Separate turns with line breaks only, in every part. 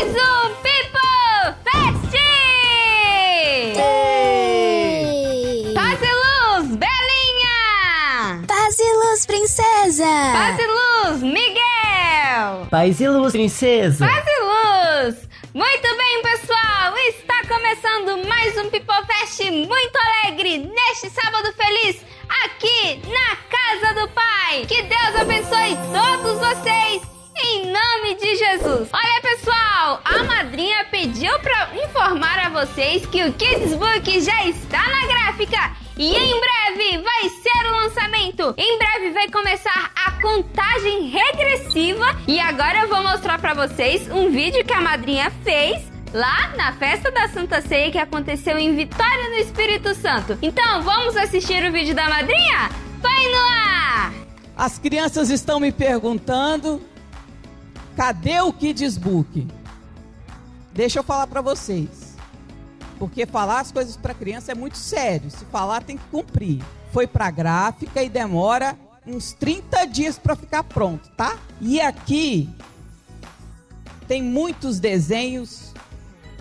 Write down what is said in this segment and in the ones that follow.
mais um People Fest! Paz e luz, Belinha!
Paz e luz, princesa!
Paz e luz, Miguel!
Paz e luz, princesa!
Paz e luz! Muito bem, pessoal! Está começando mais um People Fest muito alegre neste sábado feliz aqui na Casa do Pai. Que Deus abençoe todos vocês em nome de Jesus. Olha, pessoal, a madrinha pediu para informar a vocês que o Kids Book já está na gráfica e em breve vai ser o lançamento. Em breve vai começar a contagem regressiva e agora eu vou mostrar para vocês um vídeo que a madrinha fez lá na festa da Santa Ceia que aconteceu em Vitória no Espírito Santo. Então, vamos assistir o vídeo da madrinha? Vai no ar!
As crianças estão me perguntando, cadê o Kids Book? Deixa eu falar para vocês. Porque falar as coisas para criança é muito sério. Se falar, tem que cumprir. Foi para gráfica e demora uns 30 dias para ficar pronto, tá? E aqui tem muitos desenhos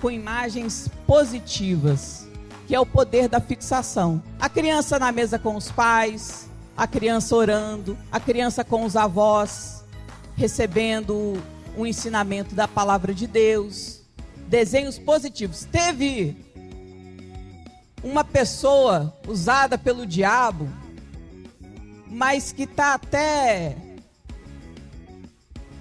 com imagens positivas, que é o poder da fixação. A criança na mesa com os pais, a criança orando, a criança com os avós, recebendo um ensinamento da palavra de Deus. Desenhos positivos. Teve uma pessoa usada pelo diabo, mas que está até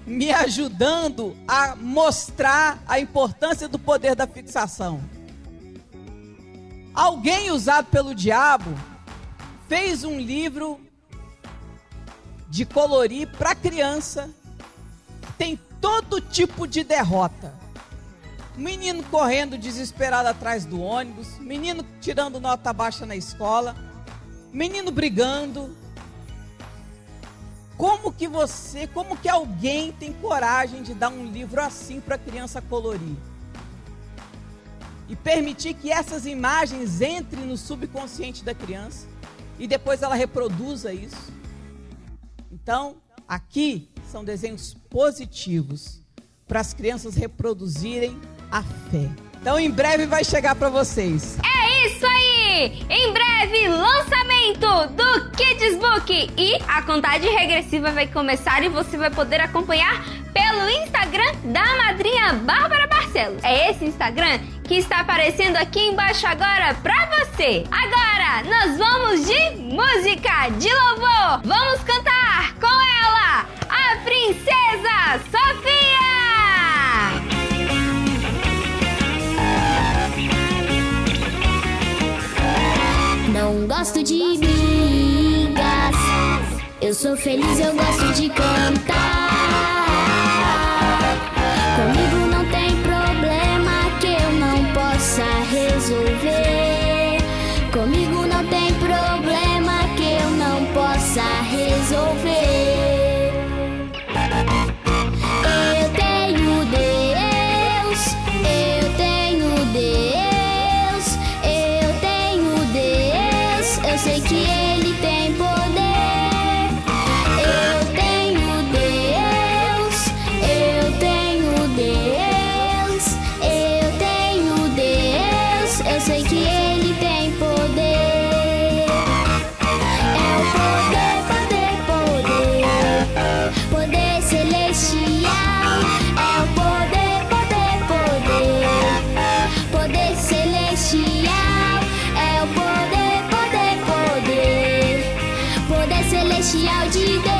me ajudando a mostrar a importância do poder da fixação. Alguém usado pelo diabo fez um livro de colorir para criança. Tem todo tipo de derrota. Menino correndo desesperado atrás do ônibus, menino tirando nota baixa na escola, menino brigando. Como que alguém tem coragem de dar um livro assim para a criança colorir? E permitir que essas imagens entrem no subconsciente da criança e depois ela reproduza isso? Então, aqui são desenhos positivos para as crianças reproduzirem a fé. Então, em breve vai chegar para vocês.
É isso aí! Em breve, lançamento do Kids Book. E a contagem regressiva vai começar e você vai poder acompanhar pelo Instagram da madrinha Bárbara Barcelos. É esse Instagram que está aparecendo aqui embaixo agora pra você. Agora, nós vamos de música, de louvor. Vamos cantar com ela, a Princesa Sofia!
Não gosto de brigas, eu sou feliz, eu gosto de cantar. Comigo não tem problema que eu não possa resolver. Comigo não tem problema que eu não possa resolver. Eu tenho Deus, eu tenho Deus, eu tenho Deus, eu sei que Ele tem poder. Eu tenho Deus, eu tenho Deus, eu tenho Deus, eu sei que Ele tem poder. É o poder, poder, poder, poder celestial. É o poder, poder, poder, poder celestial. É o poder, poder, poder, poder celestial de Deus.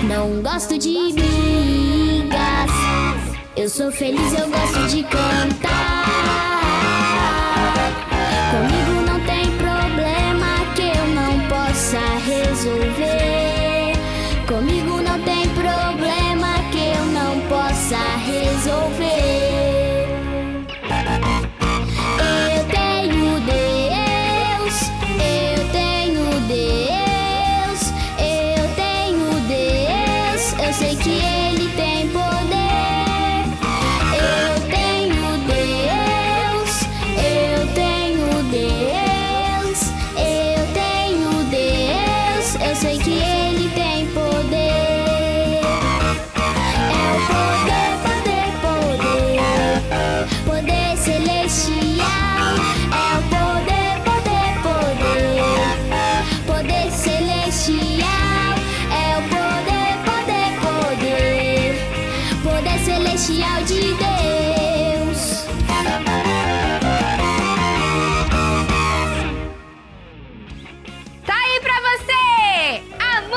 Não gosto de brigas, eu sou feliz, eu gosto de cantar. Comigo não tem problema que eu não possa resolver. Comigo não tem problema que eu não possa resolver. Eu tenho Deus, eu tenho Deus, eu tenho Deus, eu sei que Ele tem poder. Eu tenho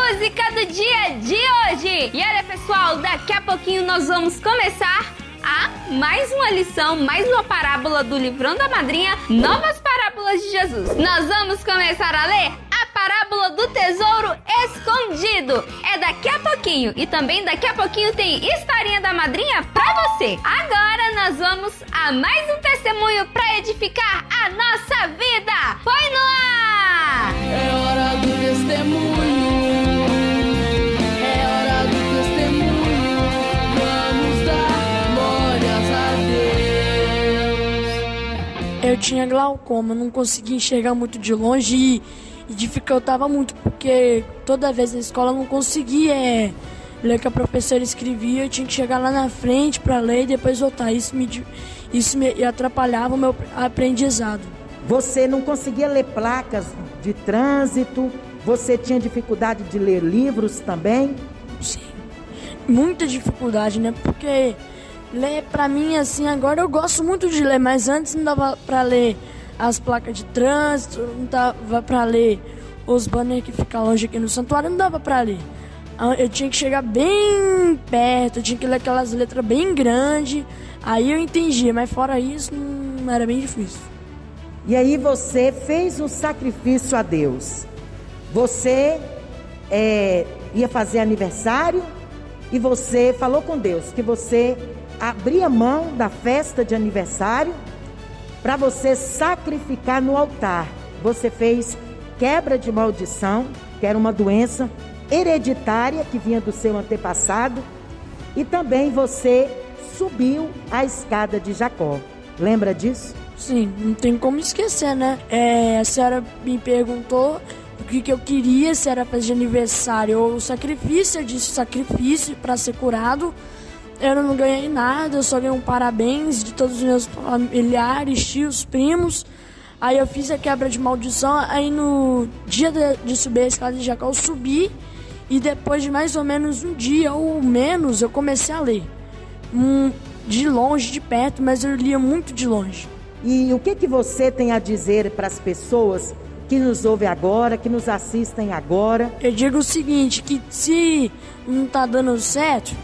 música do dia de hoje. E olha, pessoal, daqui a pouquinho nós vamos começar mais uma lição, mais uma parábola do Livrando a Madrinha, Novas Parábolas de Jesus. Nós vamos começar a ler a parábola do tesouro escondido. É daqui a pouquinho. E também daqui a pouquinho tem historinha da madrinha pra você. Agora nós vamos a mais um testemunho pra edificar a nossa vida. Foi no ar!
É hora do testemunho. É hora do testemunho. Vamos dar glórias a Deus. Eu tinha glaucoma, não conseguia enxergar muito de longe e dificultava muito, porque toda vez na escola eu não conseguia ler o que a professora escrevia. Eu tinha que chegar lá na frente para ler e depois voltar. Isso me atrapalhava o meu aprendizado.
Você não conseguia ler placas de trânsito? Você tinha dificuldade de ler livros também?
Sim, muita dificuldade, né? Porque ler pra mim, assim, agora eu gosto muito de ler, mas antes não dava pra ler as placas de trânsito, não dava pra ler os banners que ficam longe aqui no santuário, não dava pra ler. Eu tinha que chegar bem perto, eu tinha que ler aquelas letras bem grandes, aí eu entendia, mas fora isso não era bem difícil.
E aí você fez um sacrifício a Deus. Você ia fazer aniversário e você falou com Deus que você abria mão da festa de aniversário para você sacrificar no altar. Você fez quebra de maldição, que era uma doença hereditária que vinha do seu antepassado, e também você subiu a escada de Jacó. Lembra disso?
Sim, não tem como esquecer, né? A senhora me perguntou o que eu queria, se era festa de aniversário ou sacrifício. Eu disse sacrifício para ser curado. Eu não ganhei nada, eu só ganhei um parabéns de todos os meus familiares, tios, primos. Aí eu fiz a quebra de maldição, aí no dia de subir a escada de Jacó eu subi, e depois de mais ou menos um dia ou menos eu comecei a ler. De longe, de perto, mas eu lia muito de longe.
E o que você tem a dizer para as pessoas que nos ouvem agora, que nos assistem agora?
Eu digo o seguinte, que se não tá dando certo,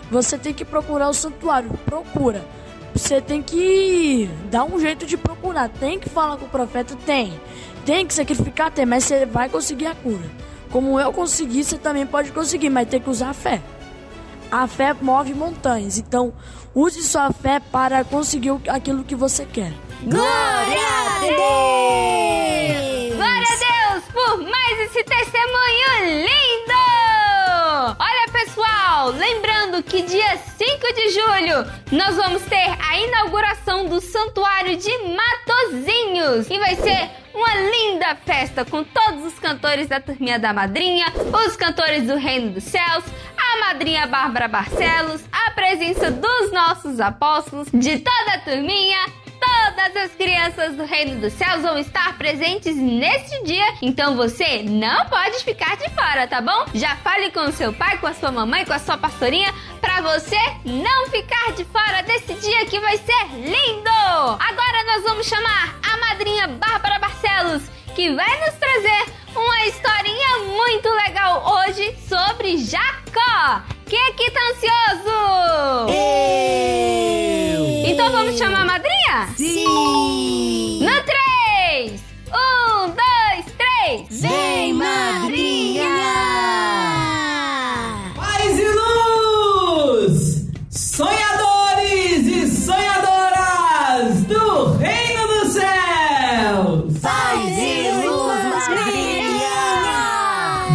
você tem que procurar o santuário, procura. Você tem que dar um jeito de procurar, tem que falar com o profeta, tem que sacrificar, mas você vai conseguir a cura. Como eu consegui, você também pode conseguir, mas tem que usar a fé. A fé move montanhas, então use sua fé para conseguir aquilo que você quer.
Glória a Deus! Glória a Deus por mais esse testemunho lindo! Olha, pessoal, lembrando que dia 5 de julho nós vamos ter a inauguração do Santuário de Matozinhos. E vai ser uma linda festa com todos os cantores da Turminha da Madrinha, os cantores do Reino dos Céus, a madrinha Bárbara Barcelos, a presença dos nossos apóstolos, de toda a turminha. Todas as crianças do Reino dos Céus vão estar presentes neste dia, então você não pode ficar de fora, tá bom? Já fale com o seu pai, com a sua mamãe, com a sua pastorinha, pra você não ficar de fora desse dia que vai ser lindo! Agora nós vamos chamar a madrinha Bárbara Barcelos, que vai nos trazer uma historinha muito legal hoje sobre Jacó. Quem aqui tá ansioso?
Eu!
Então vamos chamar a madrinha?
Sim!
No 3! 1, 2, 3!
Vem, madrinha!
Paz e luz! Sonhadores e sonhadoras do Reino dos Céus!
Paz e luz, madrinha!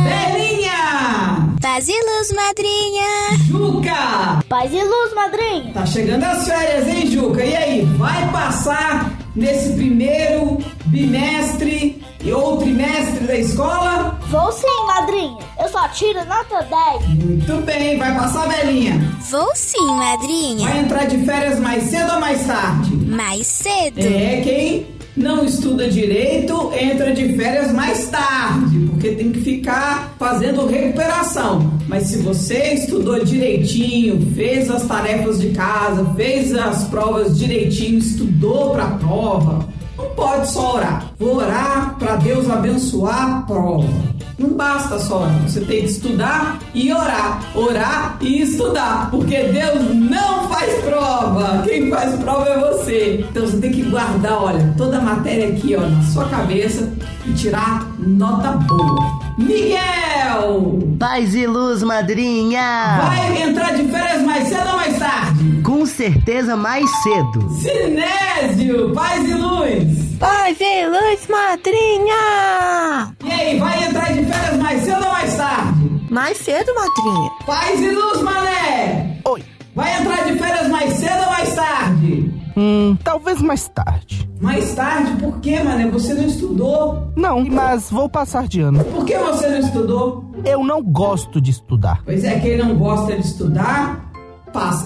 Belinha!
Paz e luz, madrinha!
Juca!
Paz e luz, madrinha!
Tá chegando as férias, hein, Juca? E aí, vai passar nesse primeiro bimestre ou trimestre da escola?
Vou sim, madrinha! Eu só tiro nota 10!
Muito bem, vai passar, Belinha?
Vou sim, madrinha!
Vai entrar de férias mais cedo ou mais tarde?
Mais cedo!
Quem não estuda direito entra de férias mais tarde, porque tem que ficar fazendo recuperação. Mas se você estudou direitinho, fez as tarefas de casa, fez as provas direitinho, estudou para a prova, não não pode só orar. Vou orar para Deus abençoar a prova. Não basta só orar. Você tem que estudar e orar. Orar e estudar. Porque Deus não faz prova. Quem faz prova é você. Então você tem que guardar, olha, toda a matéria aqui, ó, na sua cabeça e tirar nota boa. Miguel!
Paz e luz, madrinha!
Vai entrar de férias mais cedo ou mais tarde?
Com certeza mais cedo.
Sinésio! Paz e luz!
Paz e luz, madrinha!
E aí, vai entrar de férias mais cedo ou mais tarde?
Mais cedo, madrinha.
Paz e luz, mané!
Oi.
Vai entrar de férias mais cedo ou mais tarde?
Talvez mais tarde.
Mais tarde? Por quê, mané? Você não estudou?
Não, mas vou passar de ano.
Por que você não estudou?
Eu não gosto de estudar.
Pois é, quem não gosta de estudar,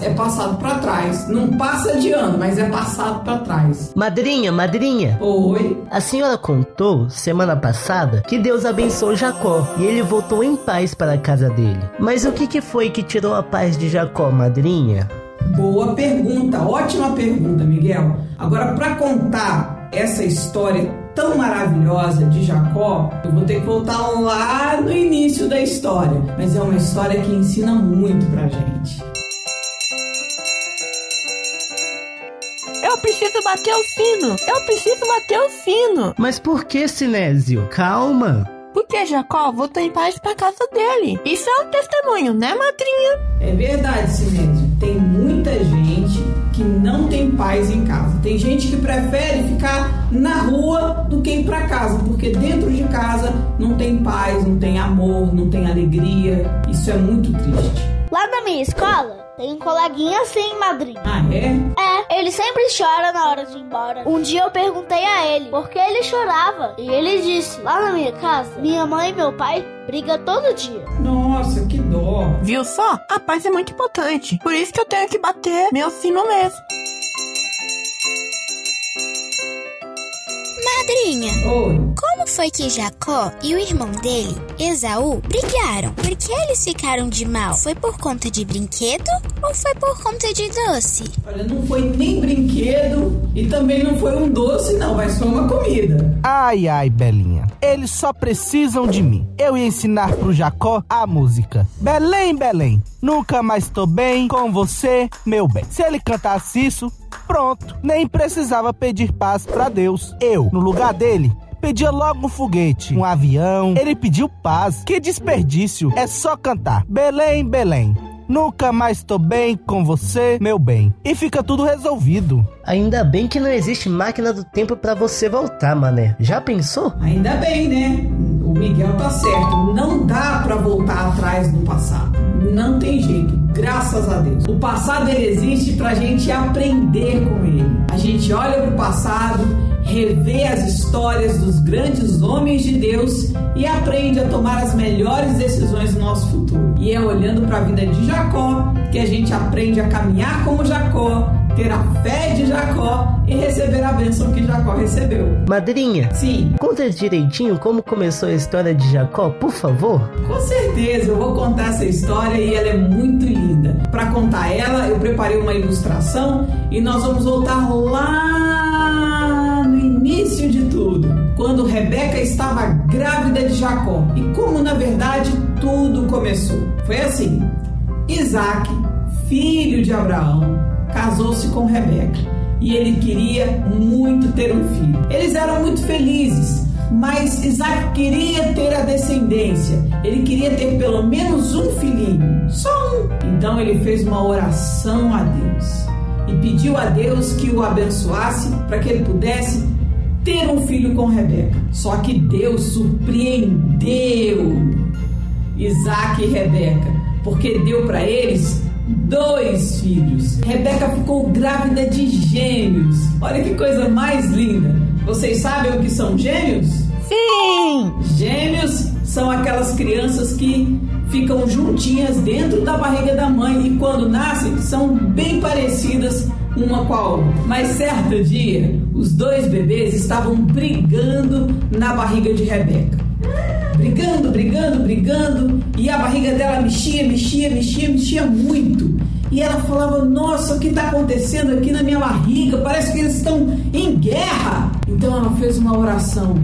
é passado pra trás. Não passa de ano, mas é passado pra trás.
Madrinha.
Oi?
A senhora contou, semana passada, que Deus abençoou Jacó e ele voltou em paz para a casa dele. Mas o que foi que tirou a paz de Jacó, madrinha?
Boa pergunta, ótima pergunta, Miguel. Agora, para contar essa história tão maravilhosa de Jacó, eu vou ter que voltar lá no início da história. Mas é uma história que ensina muito pra gente.
Eu preciso bater o sino.
Mas por que, Sinésio? Calma.
Porque Jacó voltou em paz pra casa dele. Isso é um testemunho, né, madrinha?
É verdade, Sinésio. Tem muita gente que não tem paz em casa. Tem gente que prefere ficar na rua do que ir pra casa, porque dentro de casa não tem paz, não tem amor, não tem alegria. Isso é muito triste.
Lá na minha escola, tem um coleguinha assim, madrinha.
Ah, é?
É, ele sempre chora na hora de ir embora. Um dia eu perguntei a ele por que ele chorava. E ele disse, lá na minha casa, minha mãe e meu pai brigam todo dia.
Nossa, que dó.
Viu só? A paz é muito importante. Por isso que eu tenho que bater meu sino mesmo.
Madrinha,
Oi.
como foi que Jacó e o irmão dele, Esaú, brigaram? Por que eles ficaram de mal? Foi por conta de brinquedo ou foi por conta de doce?
Olha, não foi nem brinquedo e também não foi um doce, não, mas foi uma comida.
Ai, Belinha. Eles só precisam de mim. Eu ia ensinar pro Jacó a música. Belém, Belém, nunca mais tô bem com você, meu bem. Se ele cantasse isso, pronto. Nem precisava pedir paz pra Deus. Eu, no lugar dele, pedia logo um foguete, um avião. Ele pediu paz. Que desperdício. É só cantar. Belém, Belém, nunca mais tô bem com você, meu bem. E fica tudo resolvido.
Ainda bem que não existe máquina do tempo pra você voltar, mané. Já pensou?
Ainda bem, né? O Miguel tá certo. Não dá pra voltar atrás no passado. Não tem jeito, graças a Deus. O passado, ele existe pra gente aprender com ele. A gente olha pro passado, revê as histórias dos grandes homens de Deus e aprende a tomar as melhores decisões do nosso futuro. E é olhando para a vida de Jacó que a gente aprende a caminhar como Jacó, ter a fé de Jacó e receber a bênção que Jacó recebeu.
Madrinha,
sim,
conta direitinho como começou a história de Jacó, por favor.
Com certeza, eu vou contar essa história e ela é muito linda. Para contar ela, eu preparei uma ilustração e nós vamos voltar lá no início de tudo, quando Rebeca estava grávida de Jacó. E como na verdade tudo começou. Foi assim: Isaac, filho de Abraão, casou-se com Rebeca e ele queria muito ter um filho. Eles eram muito felizes, mas Isaac queria ter a descendência. Ele queria ter pelo menos um filhinho, só um. Então ele fez uma oração a Deus e pediu a Deus que o abençoasse para que ele pudesse ter um filho com Rebeca. Só que Deus surpreendeu Isaac e Rebeca, porque deu para eles 2 filhos. Rebeca ficou grávida de gêmeos. Olha que coisa mais linda. Vocês sabem o que são gêmeos?
Sim!
Gêmeos são aquelas crianças que ficam juntinhas dentro da barriga da mãe e quando nascem são bem parecidas uma com a outra. Mas certo dia, os 2 bebês estavam brigando na barriga de Rebeca. Brigando, e a barriga dela mexia muito. E ela falava: nossa, o que está acontecendo aqui na minha barriga? Parece que eles estão em guerra. E
Então ela fez uma oração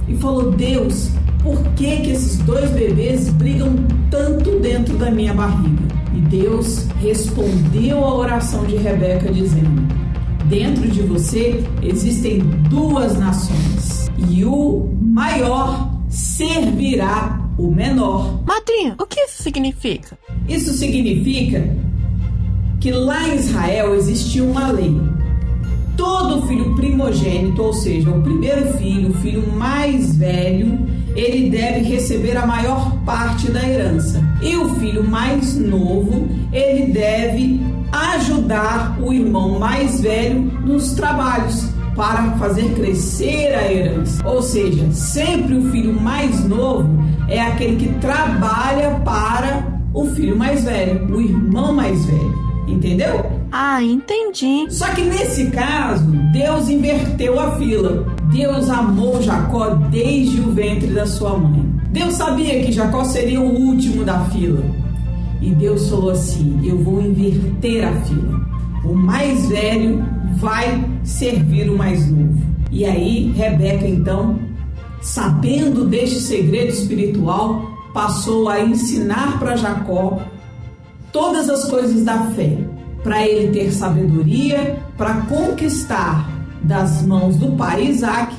e falou: Deus, por que esses 2 bebês brigam tanto dentro da minha barriga? E Deus respondeu a oração de Rebeca dizendo: dentro de você existem 2 nações e o maior servirá o menor.
Madrinha, o que isso significa?
Isso significa que lá em Israel existia uma lei. Todo filho primogênito, ou seja, o primeiro filho, o filho mais velho, ele deve receber a maior parte da herança. E o filho mais novo, ele deve ajudar o irmão mais velho nos trabalhos para fazer crescer a herança. Ou seja, sempre o filho mais novo é aquele que trabalha para o filho mais velho, o irmão mais velho. Entendeu?
Ah, entendi.
Só que nesse caso, Deus inverteu a fila. Deus amou Jacó desde o ventre da sua mãe. Deus sabia que Jacó seria o último da fila. E Deus falou assim: eu vou inverter a fila. O mais velho vai servir o mais novo. E aí, Rebeca, então, sabendo deste segredo espiritual, passou a ensinar para Jacó todas as coisas da fé, para ele ter sabedoria para conquistar das mãos do pai Isaac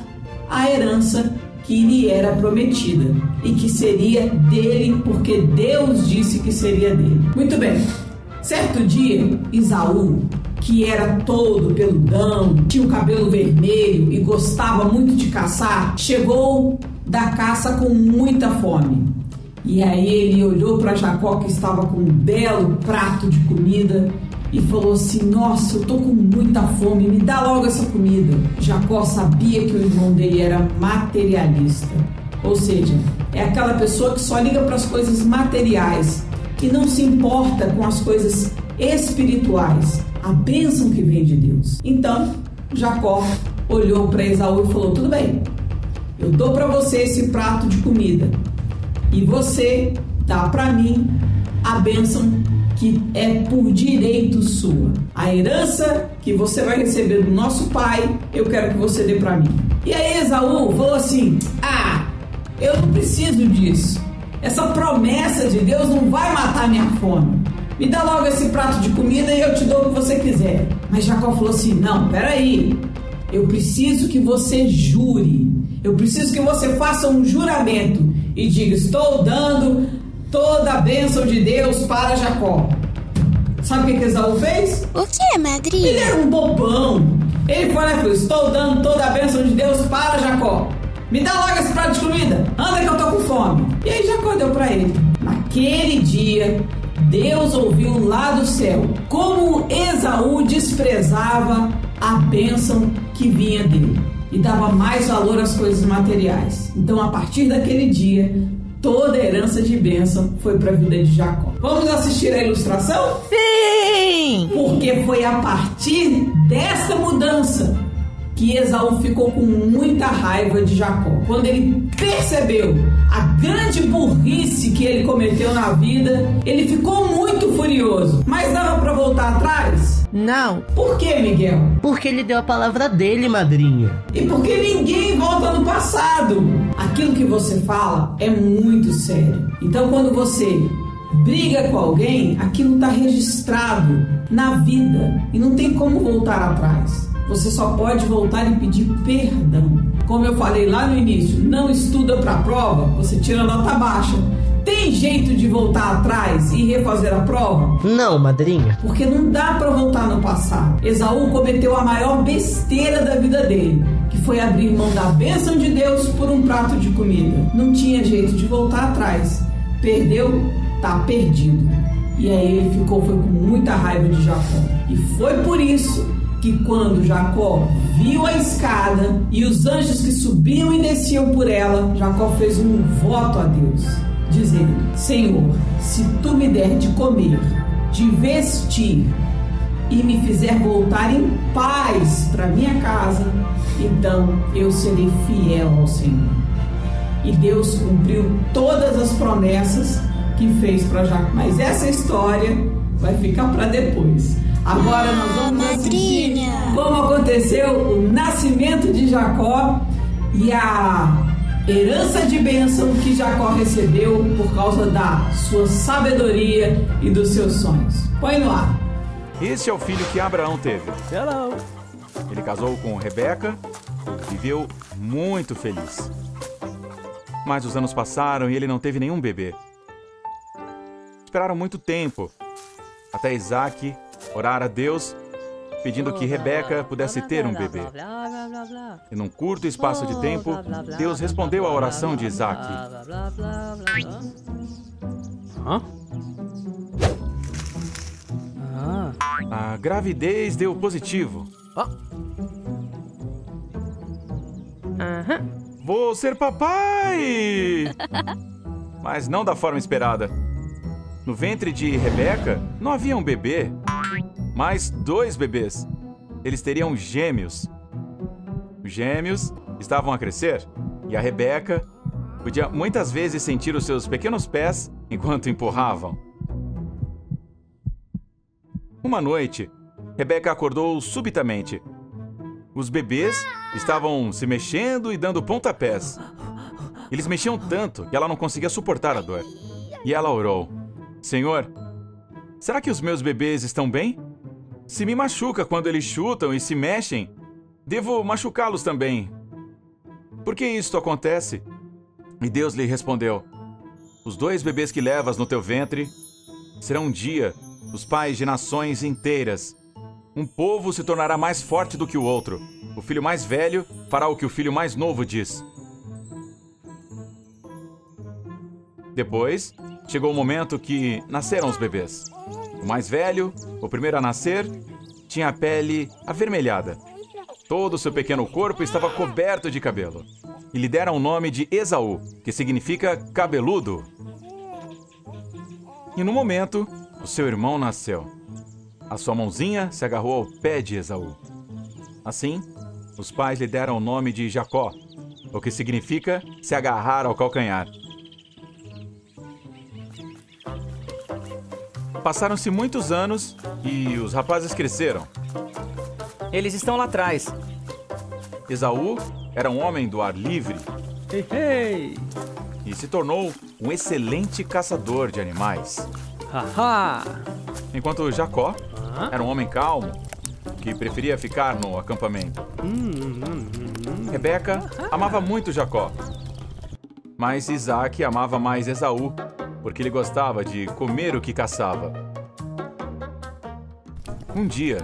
a herança que lhe era prometida e que seria dele, porque Deus disse que seria dele. Muito bem, certo dia, Esaú, que era todo peludão, tinha o cabelo vermelho e gostava muito de caçar, chegou da caça com muita fome. E aí ele olhou para Jacó, que estava com um belo prato de comida, e falou assim: nossa, eu tô com muita fome, me dá logo essa comida. Jacó sabia que o irmão dele era materialista, ou seja, é aquela pessoa que só liga para as coisas materiais, que não se importa com as coisas espirituais, a bênção que vem de Deus. Então Jacó olhou para Esaú e falou: tudo bem, eu dou para você esse prato de comida e você dá para mim a bênção que é por direito sua. A herança que você vai receber do nosso pai, eu quero que você dê para mim. E aí Esaú falou assim: ah, eu não preciso disso. Essa promessa de Deus não vai matar minha fome. Me dá logo esse prato de comida e eu te dou o que você quiser. Mas Jacó falou assim: não, peraí, eu preciso que você jure. Eu preciso que você faça um juramento e diga: estou dando toda a bênção de Deus para Jacó. Sabe o que Esaú fez?
O que, madrinha?
Ele era um bobão. Ele foi lá e falou: estou dando toda a bênção de Deus para Jacó. Me dá logo esse prato de comida. Anda que eu tô com fome. E aí Jacó deu para ele. Naquele dia, Deus ouviu lá do céu como Esaú desprezava a bênção que vinha dele e dava mais valor às coisas materiais. Então, a partir daquele dia, toda a herança de bênção foi para a vida de Jacó. Vamos assistir a ilustração?
Sim!
Porque foi a partir dessa mudança que Esaú ficou com muita raiva de Jacó. Quando ele percebeu a grande burrice que ele cometeu na vida, ele ficou muito furioso. Mas dava para voltar atrás?
Não.
Por que, Miguel?
Porque ele deu a palavra dele, madrinha.
E porque ninguém volta no passado. Aquilo que você fala é muito sério. Então, quando você briga com alguém, aquilo está registrado na vida e não tem como voltar atrás. Você só pode voltar e pedir perdão. Como eu falei lá no início, não estuda para a prova, você tira nota baixa. Tem jeito de voltar atrás e refazer a prova?
Não, madrinha.
Porque não dá para voltar no passado. Esaú cometeu a maior besteira da vida dele, que foi abrir mão da bênção de Deus por um prato de comida. Não tinha jeito de voltar atrás. Perdeu, tá perdido. E aí ele foi com muita raiva de Jacó. E foi por isso que quando Jacó viu a escada e os anjos que subiam e desciam por ela, Jacó fez um voto a Deus, dizendo: Senhor, se tu me der de comer, de vestir e me fizer voltar em paz para minha casa, então eu serei fiel ao Senhor. E Deus cumpriu todas as promessas que fez para Jacó. Mas essa história vai ficar para depois. Agora nós vamos assistir como aconteceu o nascimento de Jacó e a herança de bênção que Jacó recebeu por causa da sua sabedoria e dos seus sonhos. Põe no ar.
Este é o filho que Abraão teve.
Hello.
Ele casou com Rebeca e viveu muito feliz. Mas os anos passaram e ele não teve nenhum bebê. Esperaram muito tempo até Isaac orar a Deus pedindo que Rebeca pudesse ter um bebê. E num curto espaço de tempo, Deus respondeu à oração de Isaac. A gravidez deu positivo. Vou ser papai! Mas não da forma esperada. No ventre de Rebeca não havia um bebê, mas 2 bebês. Eles teriam gêmeos. Os gêmeos estavam a crescer e a Rebeca podia muitas vezes sentir os seus pequenos pés enquanto empurravam. Uma noite, Rebeca acordou subitamente. Os bebês estavam se mexendo e dando pontapés. Eles mexiam tanto que ela não conseguia suportar a dor. E ela orou: Senhor, será que os meus bebês estão bem? Se me machuca quando eles chutam e se mexem, devo machucá-los também. Por que isto acontece? E Deus lhe respondeu: os 2 bebês que levas no teu ventre serão um dia os pais de nações inteiras. Um povo se tornará mais forte do que o outro. O filho mais velho fará o que o filho mais novo diz. Depois, chegou o momento que nasceram os bebês. O mais velho, o primeiro a nascer, tinha a pele avermelhada. Todo o seu pequeno corpo estava coberto de cabelo. E lhe deram o nome de Esaú, que significa cabeludo. E no momento, o seu irmão nasceu. A sua mãozinha se agarrou ao pé de Esaú. Assim, os pais lhe deram o nome de Jacó, o que significa se agarrar ao calcanhar. Passaram-se muitos anos e os rapazes cresceram.
Eles estão lá atrás.
Esaú era um homem do ar livre e se tornou um excelente caçador de animais. Enquanto Jacó era um homem calmo, que preferia ficar no acampamento. Rebeca amava muito Jacó, mas Isaac amava mais Esaú, porque ele gostava de comer o que caçava. Um dia,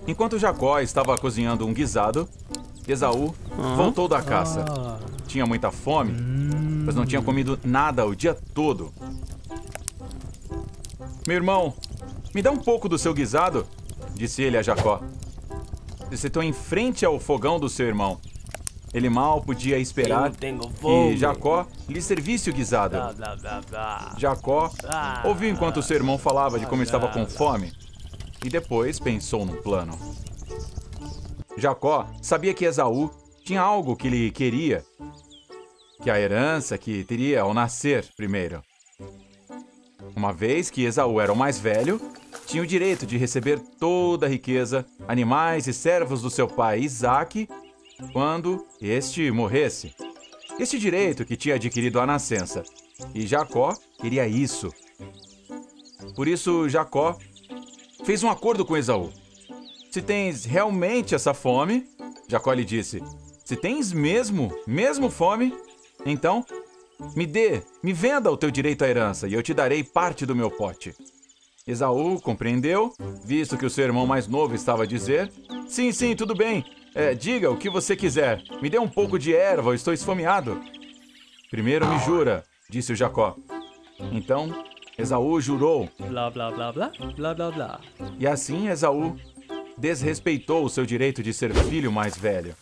enquanto Jacó estava cozinhando um guisado, Esaú voltou da caça. Tinha muita fome, pois não tinha comido nada o dia todo. Meu irmão, me dá um pouco do seu guisado, disse ele a Jacó. Se sentou em frente ao fogão do seu irmão. Ele mal podia esperar que Jacó lhe servisse o guisado. Jacó ouviu enquanto seu irmão falava de como estava com fome e depois pensou num plano. Jacó sabia que Esaú tinha algo que ele queria, que a herança que teria ao nascer primeiro. Uma vez que Esaú era o mais velho, tinha o direito de receber toda a riqueza, animais e servos do seu pai Isaac quando este morresse. Este direito que tinha adquirido à nascença. E Jacó queria isso. Por isso, Jacó fez um acordo com Esaú. Se tens realmente essa fome, Jacó lhe disse, se tens mesmo fome, então me venda o teu direito à herança e eu te darei parte do meu pote. Esaú compreendeu, visto que o seu irmão mais novo estava a dizer, sim, tudo bem, diga o que você quiser, me dê um pouco de erva, eu estou esfomeado. Primeiro me jura, disse o Jacó. Então, Esaú jurou.
Blá, blá, blá, blá, blá, blá, blá.
E assim Esaú desrespeitou o seu direito de ser filho mais velho.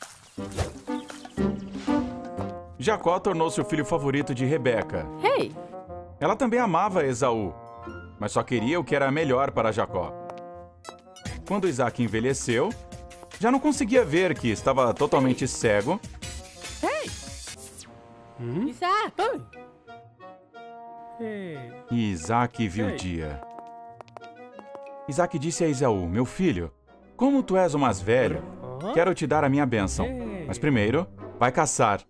Jacó tornou-se o filho favorito de Rebeca. Ela também amava Esaú, mas só queria o que era melhor para Jacó. Quando Isaac envelheceu, já não conseguia ver que estava totalmente cego. E Isaac viu o dia. Isaque disse a Esaú: meu filho, como tu és o mais velho, quero te dar a minha bênção. Mas primeiro, vai caçar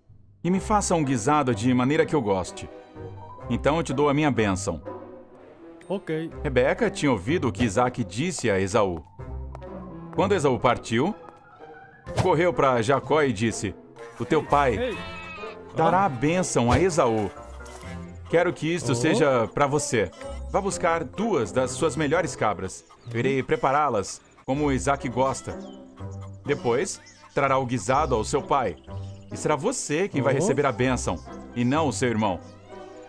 e me faça um guisado de maneira que eu goste. Então eu te dou a minha bênção.
Ok.
Rebeca tinha ouvido o que Isaque disse a Esaú. Quando Esaú partiu, correu para Jacó e disse: o teu pai dará a bênção a Esaú. Quero que isto seja para você. Vá buscar 2 das suas melhores cabras. Eu irei prepará-las como Isaque gosta. Depois, trará o guisado ao seu pai. E será você quem vai receber a bênção, e não o seu irmão.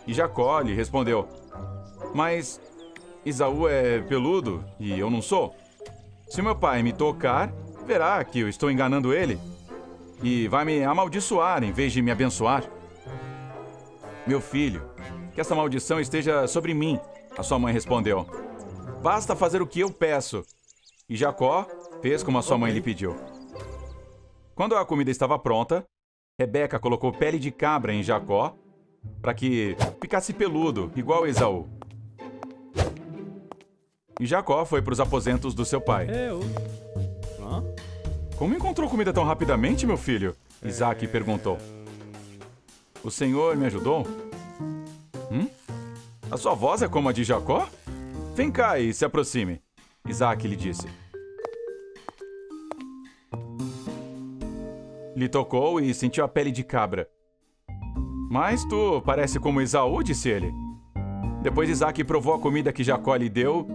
E Jacó lhe respondeu: mas Esaú é peludo e eu não sou. Se o meu pai me tocar, verá que eu estou enganando ele e vai me amaldiçoar em vez de me abençoar. Meu filho, que essa maldição esteja sobre mim, a sua mãe respondeu. Basta fazer o que eu peço. E Jacó fez como a sua mãe lhe pediu. Quando a comida estava pronta, Rebeca colocou pele de cabra em Jacó para que ficasse peludo, igual Esaú. E Jacó foi para os aposentos do seu pai. Como encontrou comida tão rapidamente, meu filho? Isaque perguntou. O Senhor me ajudou? A sua voz é como a de Jacó? Vem cá e se aproxime. Isaque lhe disse. Lhe tocou e sentiu a pele de cabra. Mas tu parece como Esaú, disse ele. Depois Isaque provou a comida que Jacó lhe deu.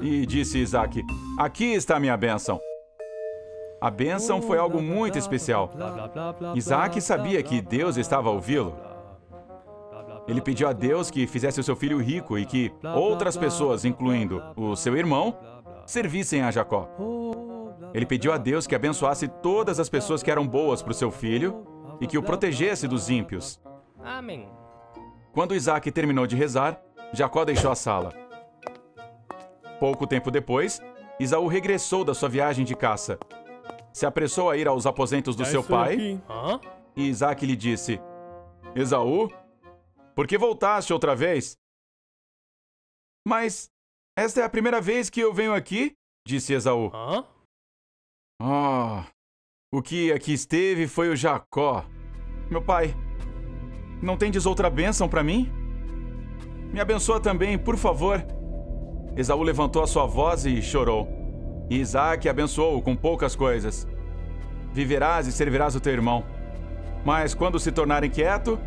E disse Isaque: aqui está a minha bênção. A bênção foi algo muito especial. Isaque sabia que Deus estava a ouvi-lo. Ele pediu a Deus que fizesse o seu filho rico e que outras pessoas, incluindo o seu irmão, servissem a Jacó. Ele pediu a Deus que abençoasse todas as pessoas que eram boas para o seu filho e que o protegesse dos ímpios.
Amém.
Quando Isaque terminou de rezar, Jacó deixou a sala. Pouco tempo depois, Esaú regressou da sua viagem de caça. Se apressou a ir aos aposentos do seu pai e Isaque lhe disse: Esaú, por que voltaste outra vez? Mas esta é a primeira vez que eu venho aqui, disse Esaú. O que aqui esteve foi o Jacó. Meu pai, não tendes outra bênção para mim? Me abençoa também, por favor. Esaú levantou a sua voz e chorou. E Isaque abençoou-o com poucas coisas. Viverás e servirás o teu irmão. Mas quando se tornar inquieto,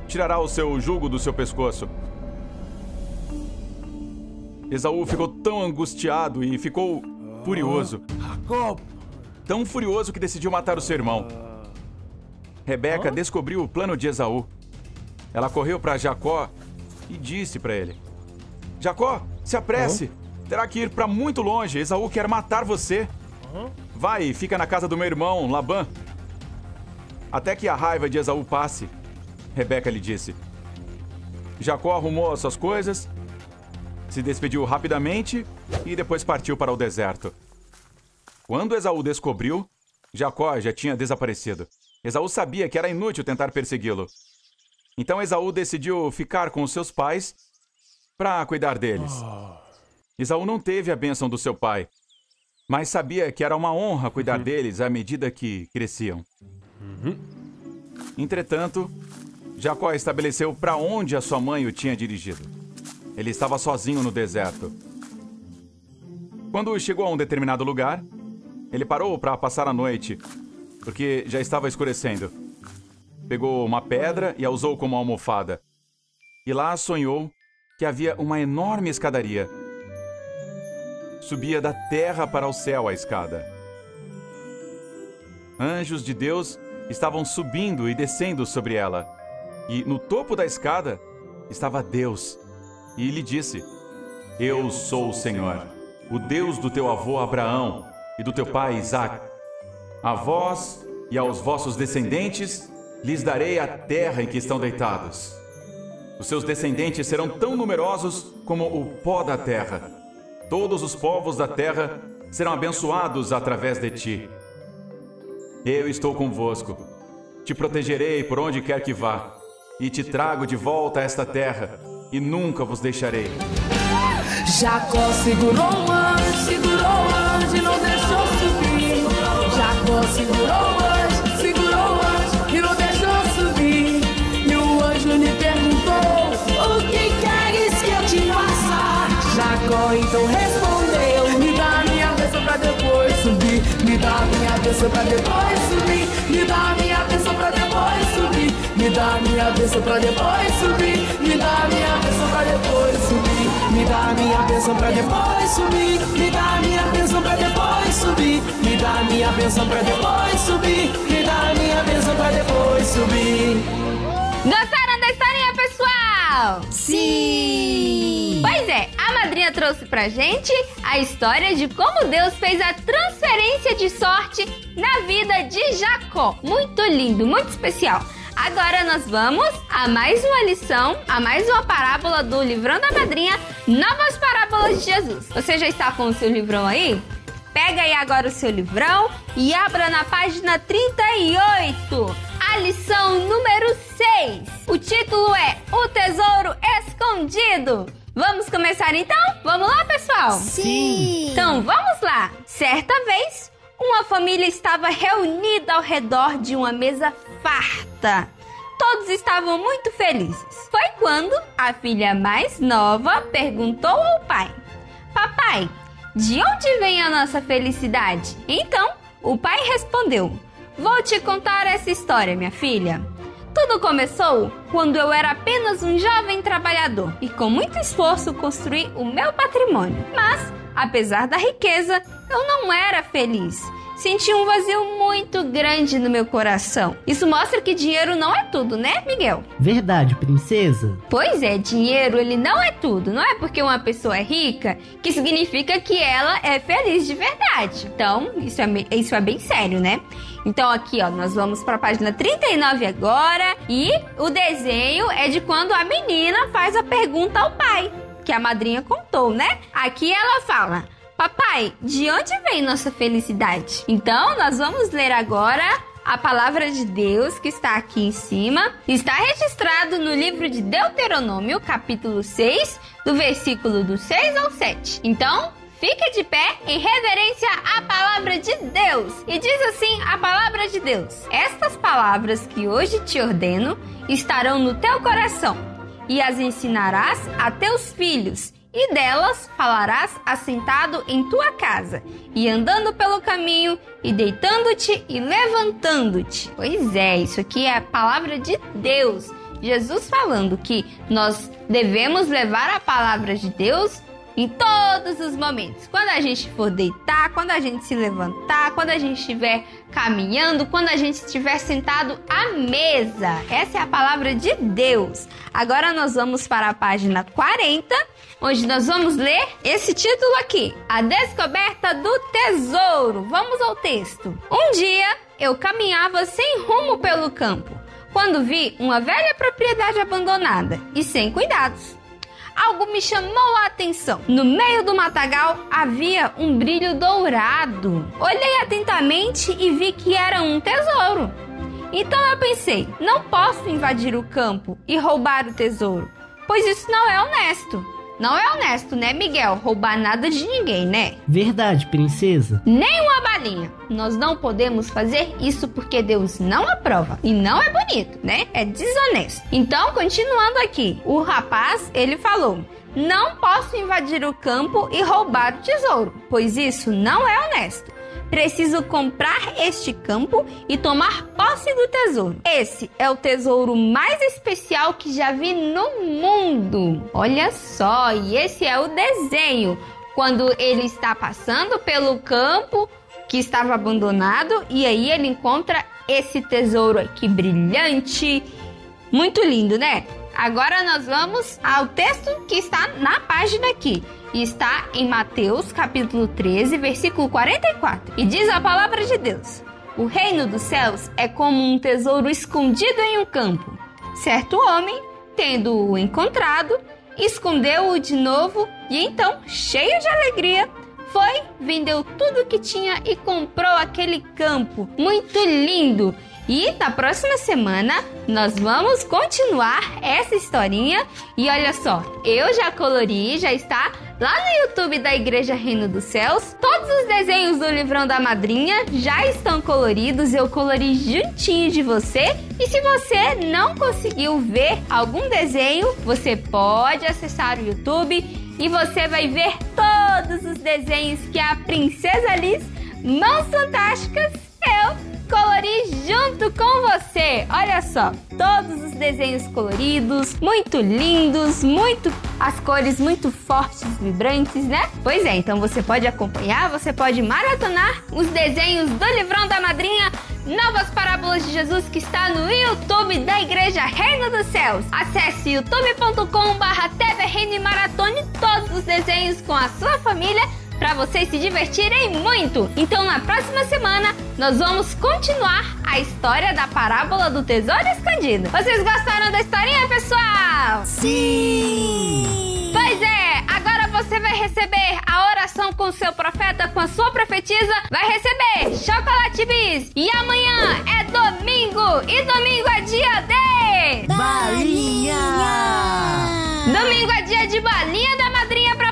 tirará o seu jugo do seu pescoço. Esaú ficou tão angustiado e ficou furioso. Tão furioso que decidiu matar o seu irmão. Rebeca descobriu o plano de Esaú. Ela correu para Jacó e disse para ele: Jacó, se apresse. Terá que ir para muito longe. Esaú quer matar você. Vai e fica na casa do meu irmão, Labã. Até que a raiva de Esaú passe, Rebeca lhe disse. Jacó arrumou as suas coisas, se despediu rapidamente e depois partiu para o deserto. Quando Esaú descobriu, Jacó já tinha desaparecido. Esaú sabia que era inútil tentar persegui-lo. Então Esaú decidiu ficar com os seus pais para cuidar deles. Esaú não teve a bênção do seu pai, mas sabia que era uma honra cuidar deles à medida que cresciam. Entretanto, Jacó estabeleceu para onde a sua mãe o tinha dirigido. Ele estava sozinho no deserto. Quando chegou a um determinado lugar, ele parou para passar a noite, porque já estava escurecendo. Pegou uma pedra e a usou como almofada. E lá sonhou que havia uma enorme escadaria. Subia da terra para o céu a escada. Anjos de Deus estavam subindo e descendo sobre ela. E no topo da escada estava Deus. E lhe disse: Eu sou o Senhor, o Deus do teu avô Abraão e do teu pai Isaque. A vós e aos vossos descendentes lhes darei a terra em que estão deitados. Os seus descendentes serão tão numerosos como o pó da terra. Todos os povos da terra serão abençoados através de ti. Eu estou convosco. Te protegerei por onde quer que vá, e te trago de volta a esta terra, e nunca vos deixarei.
Jacó segurou o anjo e não deixou subir. Jacó segurou o anjo e não deixou subir. E o anjo lhe perguntou: o que queres que eu te faça? Jacó então respondeu: me dá a minha bênção pra depois subir. Me dá a minha bênção pra depois subir. Me dá a minha bênção pra depois subir. Me dá a minha bênção pra depois subir. Me dá a minha bênção pra depois subir. Me dá a minha bênção pra depois subir. Me dá a minha bênção pra depois subir. Me dá a minha bênção pra depois subir. Me dá a minha bênção pra depois subir.
Gostaram da historinha, pessoal?
Sim!
Pois é, a madrinha trouxe pra gente a história de como Deus fez a transferência de sorte na vida de Jacó. Muito lindo, muito especial. Agora nós vamos a mais uma lição, a mais uma parábola do Livrão da Madrinha, Novas Parábolas de Jesus. Você já está com o seu livrão aí? Pega aí agora o seu livrão e abra na página 38, a lição número 6. O título é O Tesouro Escondido. Vamos começar então? Vamos lá, pessoal?
Sim!
Então vamos lá. Certa vez, uma família estava reunida ao redor de uma mesa farta. Todos estavam muito felizes. Foi quando a filha mais nova perguntou ao pai: papai, de onde vem a nossa felicidade? Então, o pai respondeu: vou te contar essa história, minha filha. Tudo começou quando eu era apenas um jovem trabalhador e com muito esforço construí o meu patrimônio. Mas, apesar da riqueza, eu não era feliz. Senti um vazio muito grande no meu coração. Isso mostra que dinheiro não é tudo, né, Miguel?
Verdade, princesa?
Pois é, dinheiro ele não é tudo. Não é porque uma pessoa é rica que significa que ela é feliz de verdade. Então, isso é bem sério, né? Então aqui, ó, nós vamos para a página 39 agora. E o desenho é de quando a menina faz a pergunta ao pai, que a madrinha contou, né? Aqui ela fala: papai, de onde vem nossa felicidade? Então, nós vamos ler agora a palavra de Deus que está aqui em cima. Está registrado no livro de Deuteronômio, capítulo 6, do versículo do 6 ao 7. Então, fique de pé em reverência à palavra de Deus. E diz assim a palavra de Deus: estas palavras que hoje te ordeno estarão no teu coração, e as ensinarás a teus filhos, e delas falarás assentado em tua casa, e andando pelo caminho, e deitando-te e levantando-te. Pois é, isso aqui é a palavra de Deus. Jesus falando que nós devemos levar a palavra de Deus em todos os momentos. Quando a gente for deitar, quando a gente se levantar, quando a gente estiver caminhando, quando a gente estiver sentado à mesa. Essa é a palavra de Deus. Agora nós vamos para a página 40, onde nós vamos ler esse título aqui: A Descoberta do Tesouro. Vamos ao texto. Um dia eu caminhava sem rumo pelo campo, quando vi uma velha propriedade abandonada e sem cuidados. Algo me chamou a atenção. No meio do matagal havia um brilho dourado. Olhei atentamente e vi que era um tesouro. Então eu pensei: não posso invadir o campo e roubar o tesouro, pois isso não é honesto. Não é honesto, né, Miguel? Roubar nada de ninguém, né?
Verdade, princesa.
Nem uma balinha. Nós não podemos fazer isso porque Deus não aprova. E não é bonito, né? É desonesto. Então, continuando aqui. O rapaz, ele falou: não posso invadir o campo e roubar o tesouro, pois isso não é honesto. Preciso comprar este campo e tomar posse do tesouro. Esse é o tesouro mais especial que já vi no mundo. Olha só, e esse é o desenho. Quando ele está passando pelo campo que estava abandonado, e aí ele encontra esse tesouro aqui brilhante. Muito lindo, né? Agora nós vamos ao texto que está na página aqui. E está em Mateus, capítulo 13, versículo 44. E diz a palavra de Deus: o reino dos céus é como um tesouro escondido em um campo. Certo homem, tendo-o encontrado, escondeu-o de novo e então, cheio de alegria, foi, vendeu tudo o que tinha e comprou aquele campo. Muito lindo! E na próxima semana nós vamos continuar essa historinha. E olha só, eu já colori, já está lá no YouTube da Igreja Reino dos Céus. Todos os desenhos do Livrão da Madrinha já estão coloridos, eu colori juntinho de você. E se você não conseguiu ver algum desenho, você pode acessar o YouTube e você vai ver todos os desenhos que a Princesa Liz, Mãos Fantásticas, eu colori junto com você. Olha só, todos os desenhos coloridos, muito lindos, as cores muito fortes, vibrantes, né? Pois é, então você pode acompanhar, você pode maratonar os desenhos do Livrão da Madrinha, Novas Parábolas de Jesus, que está no YouTube da Igreja Reino dos Céus. Acesse youtube.com/TV Reino e maratone todos os desenhos com a sua família, para vocês se divertirem muito. Então na próxima semana nós vamos continuar a história da parábola do tesouro escondido. Vocês gostaram da historinha, pessoal?
Sim!
Pois é, agora você vai receber a oração com o seu profeta, com a sua profetisa, vai receber Chocolate Bis. E amanhã é domingo, e domingo é dia de...
Balinha!
Domingo é dia de Balinha da Madrinha pra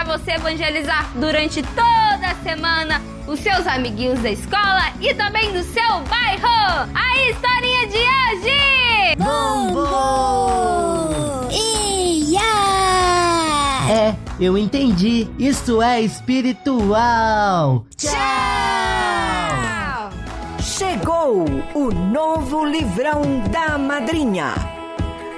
você evangelizar durante toda a semana os seus amiguinhos da escola e também do seu bairro. A historinha de hoje!
Bom! Ia!
É, eu entendi. Isso é espiritual.
Tchau!
Chegou o novo Livrão da Madrinha.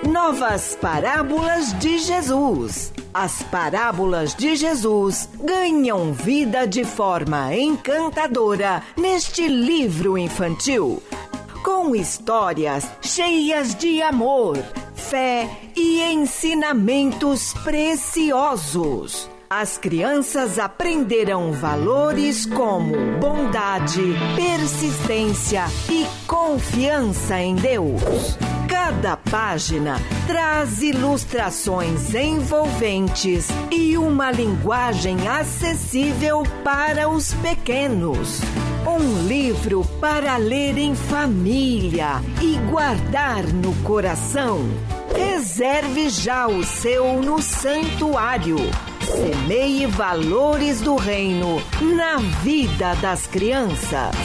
Novas Parábolas de Jesus. As parábolas de Jesus ganham vida de forma encantadora neste livro infantil, com histórias cheias de amor, fé e ensinamentos preciosos. As crianças aprenderão valores como bondade, persistência e confiança em Deus. Cada página traz ilustrações envolventes e uma linguagem acessível para os pequenos. Um livro para ler em família e guardar no coração. Reserve já o seu no santuário. Semeie valores do reino na vida das crianças.